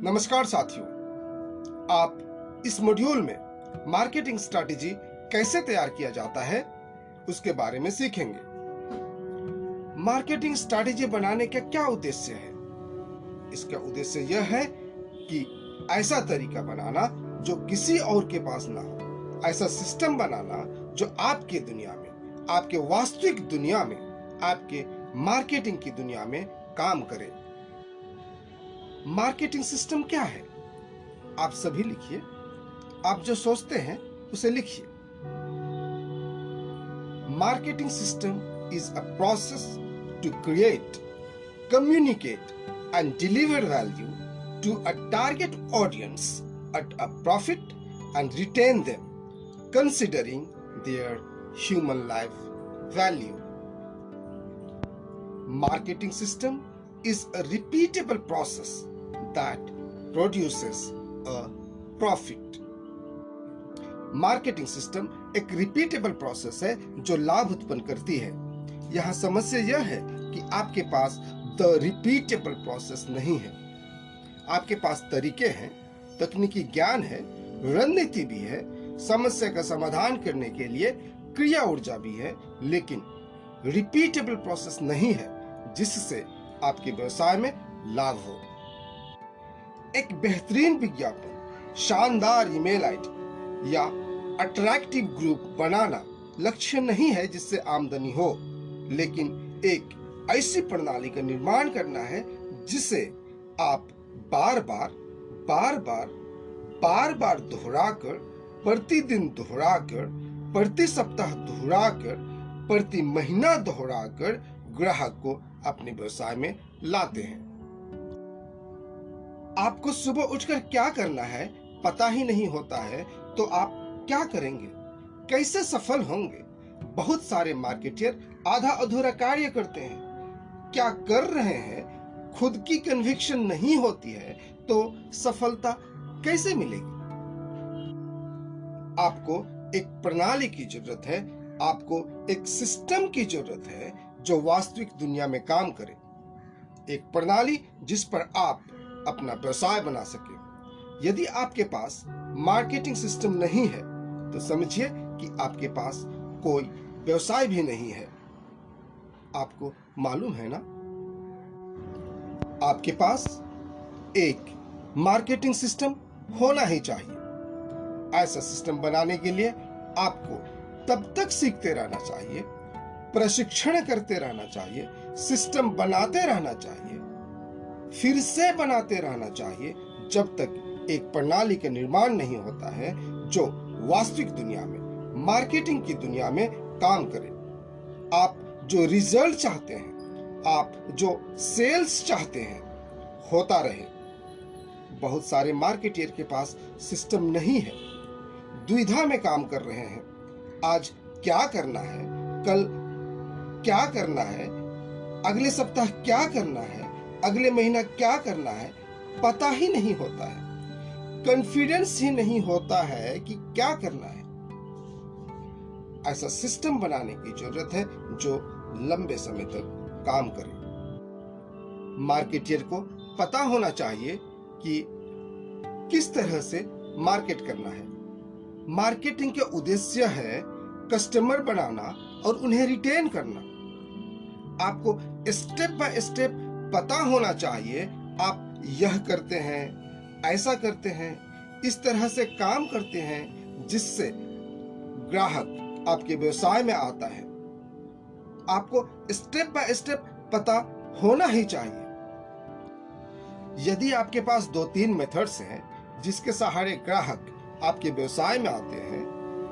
नमस्कार साथियों, आप इस मॉड्यूल में मार्केटिंग स्ट्रैटेजी कैसे तैयार किया जाता है उसके बारे में सीखेंगे। मार्केटिंग स्ट्रैटेजी बनाने का क्या उद्देश्य है? इसका उद्देश्य यह है कि ऐसा तरीका बनाना जो किसी और के पास ना हो, ऐसा सिस्टम बनाना जो आपके दुनिया में, आपके वास्तविक दुनिया में, आपके मार्केटिंग की दुनिया में काम करे। मार्केटिंग सिस्टम क्या है? आप सभी लिखिए, आप जो सोचते हैं उसे लिखिए। Marketing system is a process to create, communicate and deliver value to a target audience at a profit and retain them, considering their human life value. Marketing system is a repeatable process that produces a profit. Marketing system एक repeatable process है जो लाभ उत्पन्न करती है। यहाँ समस्या यह है कि आपके पास द रिपीटेबल प्रोसेस नहीं है। आपके पास तरीके हैं, तकनीकी ज्ञान है, रणनीति भी है, समस्या का समाधान करने के लिए क्रिया ऊर्जा भी है, लेकिन रिपीटेबल प्रोसेस नहीं है जिससे आपके व्यवसाय में लाभ हो। एक बेहतरीन विज्ञापन, शानदार ईमेल आईडी या अट्रैक्टिव ग्रुप बनाना लक्ष्य नहीं है जिससे आमदनी हो, लेकिन एक ऐसी प्रणाली का निर्माण करना है जिसे आप बार बार दोहराकर, प्रतिदिन दोहराकर, प्रति सप्ताह दोहराकर, प्रति महीना दोहराकर ग्राहक को अपने व्यवसाय में लाते हैं। आपको सुबह उठकर क्या करना है पता ही नहीं होता है तो आप क्या करेंगे? कैसे सफल होंगे? बहुत सारे मार्केटियर आधा अधूरा कार्य करते हैं। क्या कर रहे हैं खुद की कन्विक्शन नहीं होती है तो सफलता कैसे मिलेगी? आपको एक प्रणाली की जरूरत है, आपको एक सिस्टम की जरूरत है जो वास्तविक दुनिया में काम करे। एक प्रणाली जिस पर आप अपना व्यवसाय बना सके। यदि आपके पास मार्केटिंग सिस्टम नहीं है तो समझिए कि आपके पास कोई व्यवसाय भी नहीं है। आपको मालूम है ना? आपके पास एक मार्केटिंग सिस्टम होना ही चाहिए। ऐसा सिस्टम बनाने के लिए आपको तब तक सीखते रहना चाहिए, प्रशिक्षण करते रहना चाहिए, सिस्टम बनाते रहना चाहिए, फिर से बनाते रहना चाहिए जब तक एक प्रणाली का निर्माण नहीं होता है जो वास्तविक दुनिया में, मार्केटिंग की दुनिया में काम करे। आप जो रिजल्ट चाहते हैं, आप जो सेल्स चाहते हैं, होता रहे। बहुत सारे मार्केटियर के पास सिस्टम नहीं है, दुविधा में काम कर रहे हैं। आज क्या करना है, कल क्या करना है, अगले सप्ताह क्या करना है, अगले महीना क्या करना है, पता ही नहीं होता है। कॉन्फिडेंस ही नहीं होता है कि क्या करना है। ऐसा सिस्टम बनाने की जरूरत है जो लंबे समय तक काम करे। मार्केटियर को पता होना चाहिए कि किस तरह से मार्केट करना है। मार्केटिंग का उद्देश्य है कस्टमर बनाना और उन्हें रिटेन करना। आपको स्टेप बाय स्टेप पता होना चाहिए। आप यह करते हैं, ऐसा करते हैं, इस तरह से काम करते हैं जिससे ग्राहक आपके व्यवसाय में आता है। आपको स्टेप बाय स्टेप पता होना ही चाहिए। यदि आपके पास 2-3 मेथड्स हैं जिसके सहारे ग्राहक आपके व्यवसाय में आते हैं,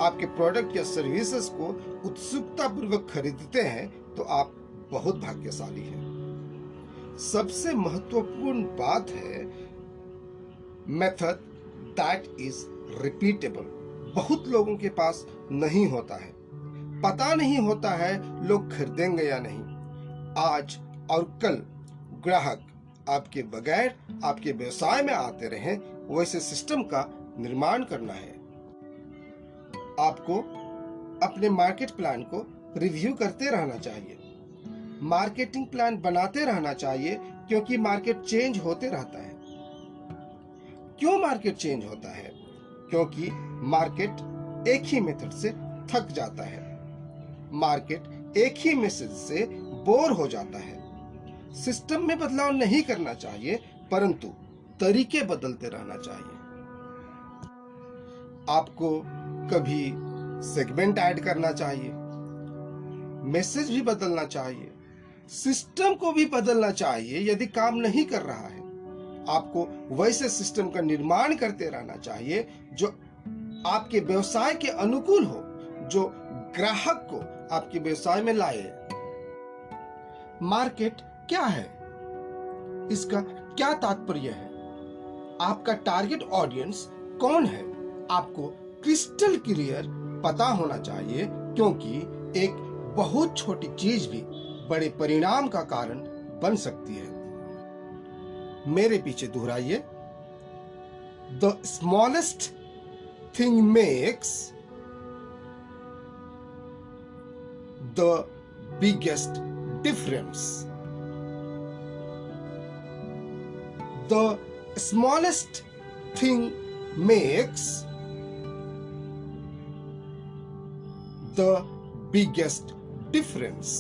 आपके प्रोडक्ट या सर्विसेज को उत्सुकता पूर्वक खरीदते हैं, तो आप बहुत भाग्यशाली हैं। सबसे महत्वपूर्ण बात है मेथड दैट इज रिपीटेबल। बहुत लोगों के पास नहीं होता है, पता नहीं होता है लोग खरीदेंगे या नहीं। आज और कल ग्राहक आपके बगैर आपके व्यवसाय में आते रहें, वैसे सिस्टम का निर्माण करना है। आपको अपने मार्केट प्लान को रिव्यू करते रहना चाहिए, मार्केटिंग प्लान बनाते रहना चाहिए, क्योंकि मार्केट चेंज होते रहता है। क्यों मार्केट चेंज होता है? क्योंकि मार्केट एक ही मेथड से थक जाता है, मार्केट एक ही मैसेज से बोर हो जाता है। सिस्टम में बदलाव नहीं करना चाहिए, परंतु तरीके बदलते रहना चाहिए। आपको कभी सेगमेंट ऐड करना चाहिए, मैसेज भी बदलना चाहिए, सिस्टम को भी बदलना चाहिए। यदि काम नहीं कर रहा है, आपको वैसे सिस्टम का निर्माण करते रहना चाहिए जो आपके व्यवसाय के अनुकूल हो, जो ग्राहक को आपके व्यवसाय में लाए। मार्केट क्या है? इसका क्या तात्पर्य है? आपका टारगेट ऑडियंस कौन है? आपको क्रिस्टल क्लियर पता होना चाहिए, क्योंकि एक बहुत छोटी चीज भी बड़े परिणाम का कारण बन सकती है। मेरे पीछे दोहराइए। The smallest thing makes the biggest difference. The smallest thing makes the biggest difference.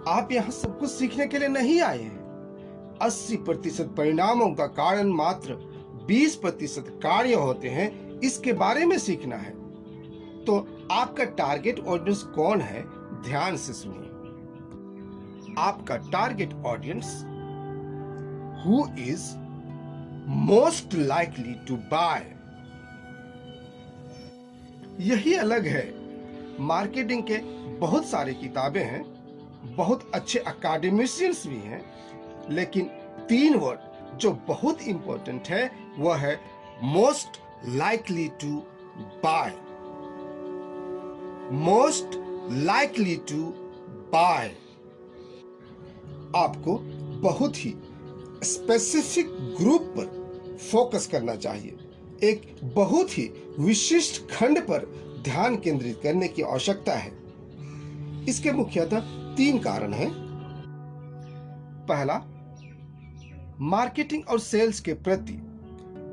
आप यहां सब कुछ सीखने के लिए नहीं आए हैं। 80% परिणामों का कारण मात्र 20% कार्य होते हैं, इसके बारे में सीखना है। तो आपका टारगेट ऑडियंस कौन है? ध्यान से सुनिए। आपका target audience who is most likely to buy। यही अलग है। मार्केटिंग के बहुत सारे किताबें हैं, बहुत अच्छे अकाडेमिशियंस भी हैं, लेकिन 3 वर्ड जो बहुत इंपॉर्टेंट है वह है most likely to buy. Most likely to buy. आपको बहुत ही स्पेसिफिक ग्रुप पर फोकस करना चाहिए, एक बहुत ही विशिष्ट खंड पर ध्यान केंद्रित करने की आवश्यकता है। इसके मुख्यतः 3 कारण हैं। पहला, मार्केटिंग और सेल्स के प्रति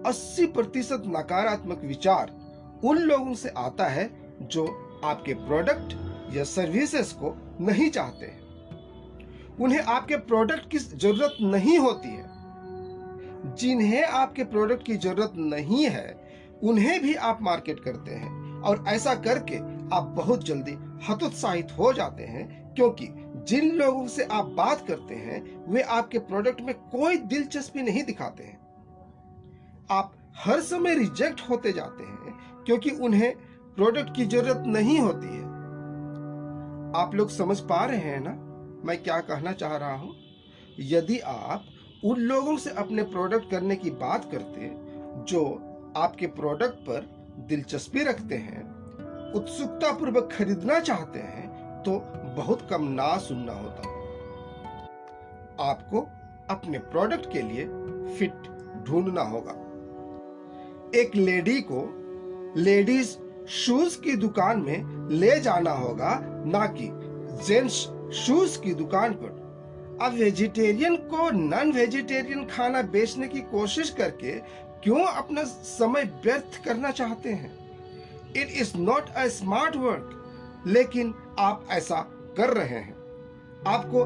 80% नकारात्मक विचार उन लोगों से आता है जो आपके प्रोडक्ट या सर्विसेज को नहीं चाहते हैं। उन्हें आपके प्रोडक्ट की जरूरत नहीं होती है। जिन्हें आपके प्रोडक्ट की जरूरत नहीं है, उन्हें भी आप मार्केट करते हैं, और ऐसा करके आप बहुत जल्दी हतोत्साहित हो जाते हैं, क्योंकि जिन लोगों से आप बात करते हैं वे आपके प्रोडक्ट में कोई दिलचस्पी नहीं दिखाते हैं। आप हर समय रिजेक्ट होते जाते हैं क्योंकि उन्हें प्रोडक्ट की जरूरत नहीं होती है। आप लोग समझ पा रहे हैं ना मैं क्या कहना चाह रहा हूं? यदि आप उन लोगों से अपने प्रोडक्ट करने की बात करते जो आपके प्रोडक्ट पर दिलचस्पी रखते हैं, उत्सुकता पूर्वक खरीदना चाहते हैं, तो बहुत कम ना सुनना होता। आपको अपने प्रोडक्ट के लिए फिट ढूंढना होगा। एक लेडी को लेडीज शूज की दुकान में ले जाना होगा, ना कि जेंट्स शूज की दुकान पर। अब वेजिटेरियन को नॉन वेजिटेरियन खाना बेचने की कोशिश करके क्यों अपना समय व्यर्थ करना चाहते हैं? It is not a smart work, लेकिन आप ऐसा कर रहे हैं। आपको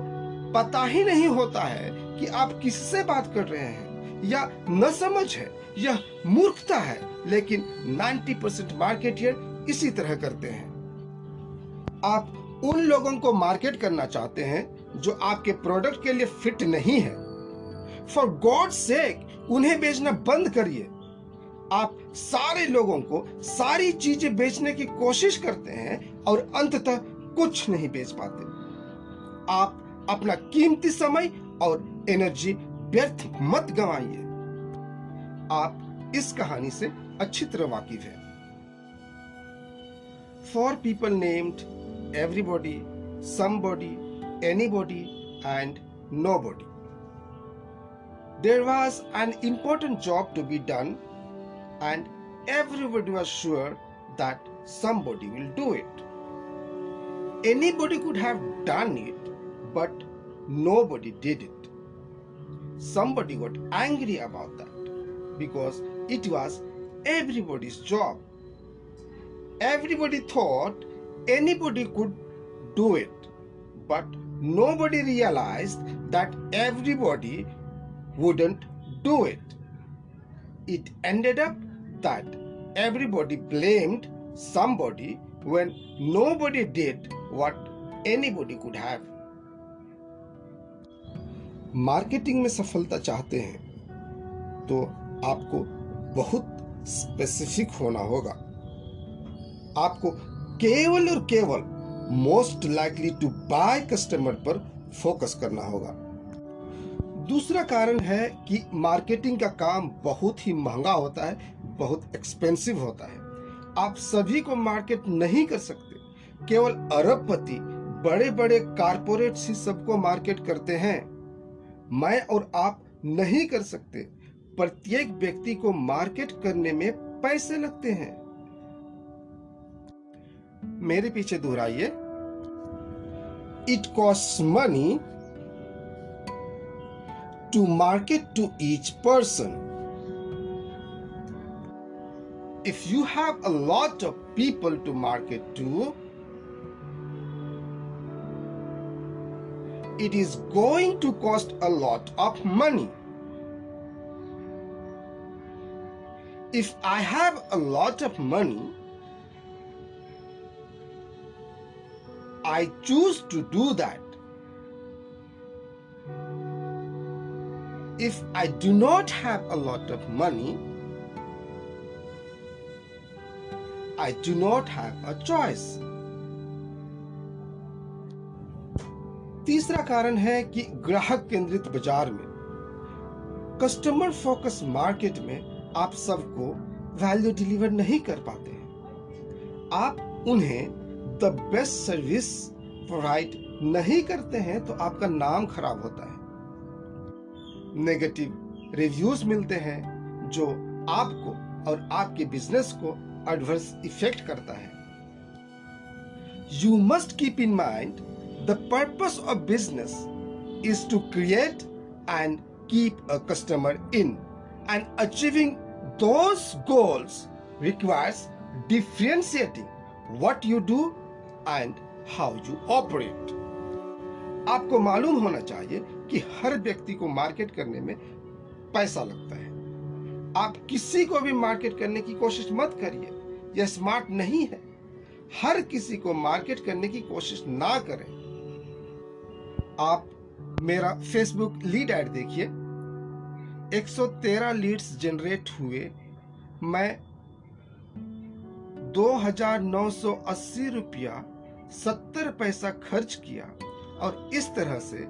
पता ही नहीं होता है कि आप किससे बात कर रहे हैं, या न समझ है, यह मूर्खता है, लेकिन 90% मार्केटियर इसी तरह करते हैं। आप उन लोगों को मार्केट करना चाहते हैं जो आपके प्रोडक्ट के लिए फिट नहीं है। फॉर गॉड सेक उन्हें बेचना बंद करिए। आप सारे लोगों को सारी चीजें बेचने की कोशिश करते हैं और अंततः कुछ नहीं बेच पाते। आप अपना कीमती समय और एनर्जी व्यर्थ मत गंवाइए। आप इस कहानी से अच्छी तरह वाकिफ हैं। For people named everybody, somebody, anybody, and nobody. There was an important job to be done, and everybody was sure that somebody will do it. Anybody could have done it, but nobody did it. Somebody got angry about that. because it was everybody's job. Everybody thought anybody could do it, but nobody realized that everybody wouldn't do it. It ended up that everybody blamed somebody when nobody did what anybody could have. Marketing में सफलता चाहते हैं तो आपको बहुत specific होना होगा। आपको केवल और केवल most likely to buy customer पर फोकस करना होगा। दूसरा कारण है कि मार्केटिंग का काम बहुत ही महंगा होता है, बहुत एक्सपेंसिव होता है। आप सभी को मार्केट नहीं कर सकते। केवल अरबपति बड़े बड़े कारपोरेट्स ही सबको मार्केट करते हैं। मैं और आप नहीं कर सकते। प्रत्येक व्यक्ति को मार्केट करने में पैसे लगते हैं। मेरे पीछे दोहराइए। It cost money to market to each person. If you have a lot of people to market to, it is going to cost a lot of money. If I have a lot of money, I choose to do that. If I do not have a lot of money, I do not have a choice. तीसरा कारण है कि ग्राहक केंद्रित बाजार में, customer focus market में आप सबको वैल्यू डिलीवर नहीं कर पाते हैं। आप उन्हें द बेस्ट सर्विस प्रोवाइड नहीं करते हैं तो आपका नाम खराब होता है। नेगेटिव रिव्यूज मिलते हैं जो आपको और आपके बिजनेस को एडवर्स इफेक्ट करता है। You must keep in mind the purpose of business is to create and keep a customer in, and achieving those goals requires differentiating what you do and how you operate. आपको मालूम होना चाहिए कि हर व्यक्ति को market करने में पैसा लगता है। आप किसी को भी मार्केट करने की कोशिश मत करिए, यह स्मार्ट नहीं है। हर किसी को मार्केट करने की कोशिश ना करें। आप मेरा फेसबुक लीड ऐड देखिए। 113 लीड्स जनरेट हुए। मैं 2,980 रुपया 70 पैसा खर्च किया और इस तरह से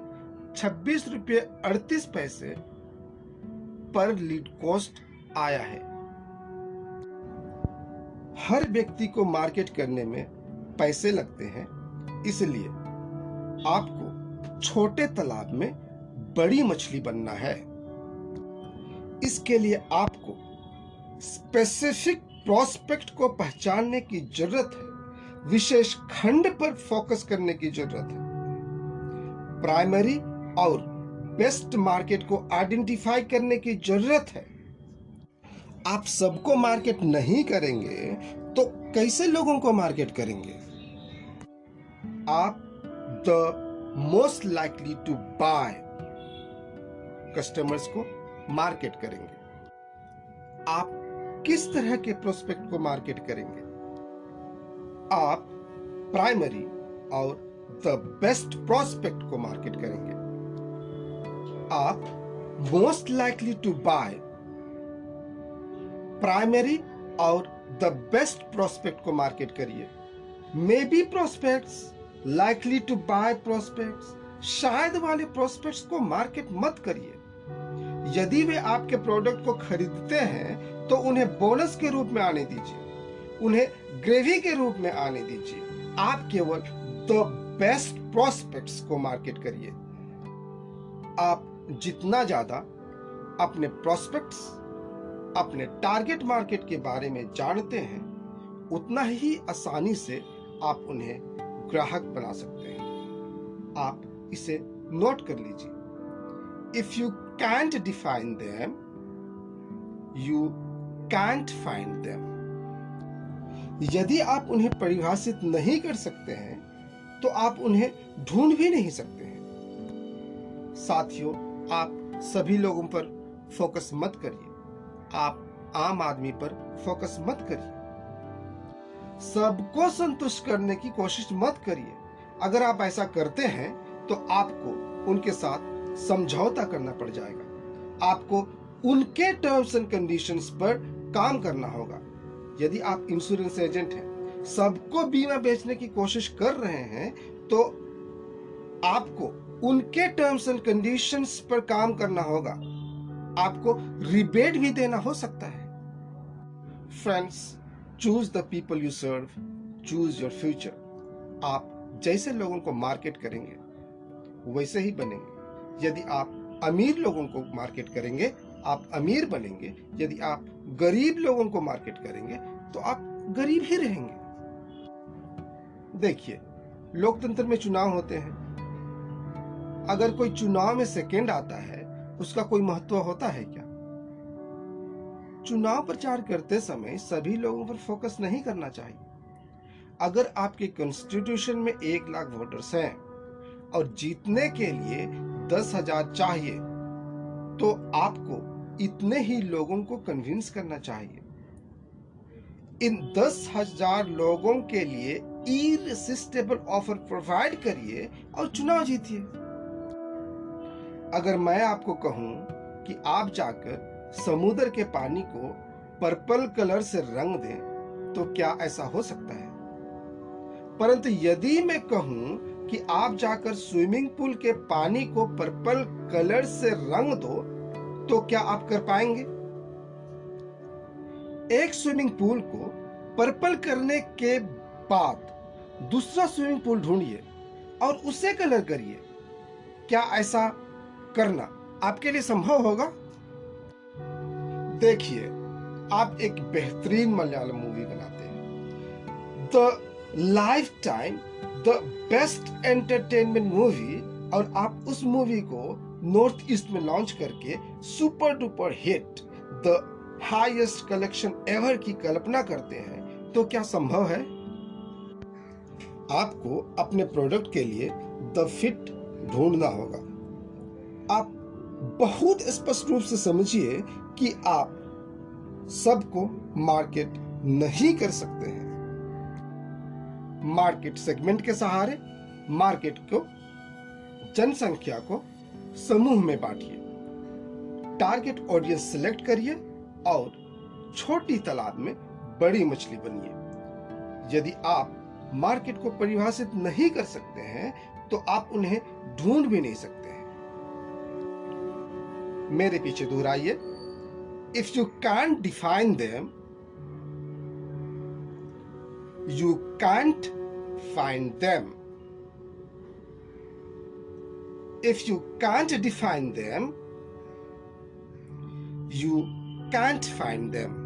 26 रुपये 38 पैसे पर लीड कॉस्ट आया है। हर व्यक्ति को मार्केट करने में पैसे लगते हैं, इसलिए आपको छोटे तालाब में बड़ी मछली बनना है। इसके लिए आपको स्पेसिफिक प्रोस्पेक्ट को पहचानने की जरूरत है। विशेष खंड पर फोकस करने की जरूरत है। प्राइमरी और बेस्ट मार्केट को आइडेंटिफाई करने की जरूरत है। आप सबको मार्केट नहीं करेंगे तो कैसे लोगों को मार्केट करेंगे? आप the most likely to buy customers को मार्केट करेंगे। आप किस तरह के प्रोस्पेक्ट को मार्केट करेंगे? आप प्राइमरी और द बेस्ट प्रोस्पेक्ट को मार्केट करेंगे। आप most likely to buy primary और द बेस्ट प्रोस्पेक्ट को मार्केट करिए। Maybe prospects likely to buy prospects, शायद वाले प्रोस्पेक्ट्स को मार्केट मत करिए। यदि वे आपके प्रोडक्ट को खरीदते हैं तो उन्हें बोनस के रूप में आने दीजिए, उन्हें ग्रेवी के रूप में आने दीजिए। आप केवल द बेस्ट प्रोस्पेक्ट्स को मार्केट करिए। आप जितना ज्यादा अपने प्रोस्पेक्ट्स, अपने टारगेट मार्केट के बारे में जानते हैं, उतना ही आसानी से आप उन्हें ग्राहक बना सकते हैं। आप इसे नोट कर लीजिए। If you can't define them, You can't find them. यदि आप उन्हें परिभाषित नहीं कर सकते हैं तो आप उन्हें ढूंढ भी नहीं सकते हैं। साथियों, आप सभी लोगों पर फोकस मत करिए, आप आम आदमी पर फोकस मत करिए। सबको संतुष्ट करने की कोशिश मत करिए। अगर आप ऐसा करते हैं तो आपको उनके साथ समझौता करना पड़ जाएगा। आपको उनके टर्म्स एंड कंडीशंस पर काम करना होगा। यदि आप इंश्योरेंस एजेंट हैं, सबको बीमा बेचने की कोशिश कर रहे हैं, तो आपको उनके टर्म्स एंड कंडीशंस पर काम करना होगा। आपको रिबेट भी देना हो सकता है। Friends, choose the people you serve, choose your future. आप जैसे लोगों को मार्केट करेंगे वैसे ही बनेंगे। यदि आप अमीर लोगों को मार्केट करेंगे, आप अमीर बनेंगे। यदि आप गरीब लोगों को मार्केट करेंगे तो आप गरीब ही रहेंगे। देखिए, लोकतंत्र में चुनाव होते हैं। अगर कोई चुनाव में सेकंड आता है, उसका कोई महत्व होता है क्या? चुनाव प्रचार करते समय सभी लोगों पर फोकस नहीं करना चाहिए। अगर आपके कॉन्स्टिट्यूशन में 1 लाख वोटर्स हैं और जीतने के लिए 10,000 चाहिए, तो आपको इतने ही लोगों को कन्विंस करना चाहिए। इन 10,000 लोगों के लिए इररेसिस्टिबल ऑफर प्रोवाइड करिए और चुनाव जीतिए। अगर मैं आपको कहूं कि आप जाकर समुद्र के पानी को पर्पल कलर से रंग दें, तो क्या ऐसा हो सकता है? परंतु यदि मैं कहूं कि आप जाकर स्विमिंग पूल के पानी को पर्पल कलर से रंग दो, तो क्या आप कर पाएंगे? एक स्विमिंग पूल को पर्पल करने के बाद दूसरा स्विमिंग पूल ढूंढिए और उसे कलर करिए। क्या ऐसा करना आपके लिए संभव होगा? देखिए, आप एक बेहतरीन मलयालम मूवी बनाते हैं, the life time the best entertainment movie, और आप उस मूवी को नॉर्थ ईस्ट में लॉन्च करके super duper hit, the highest collection ever की कल्पना करते हैं, तो क्या संभव है? आपको अपने प्रोडक्ट के लिए द फिट ढूंढना होगा। आप बहुत स्पष्ट रूप से समझिए कि आप सबको मार्केट नहीं कर सकते हैं। मार्केट सेगमेंट के सहारे मार्केट को, जनसंख्या को समूह में बांटिए, टारगेट ऑडियंस सिलेक्ट करिए और छोटी तालाब में बड़ी मछली बनिए। यदि आप मार्केट को परिभाषित नहीं कर सकते हैं तो आप उन्हें ढूंढ भी नहीं सकते हैं। मेरे पीछे दोहराइए, if you can't define them, you can't find them. If you can't define them, you can't find them.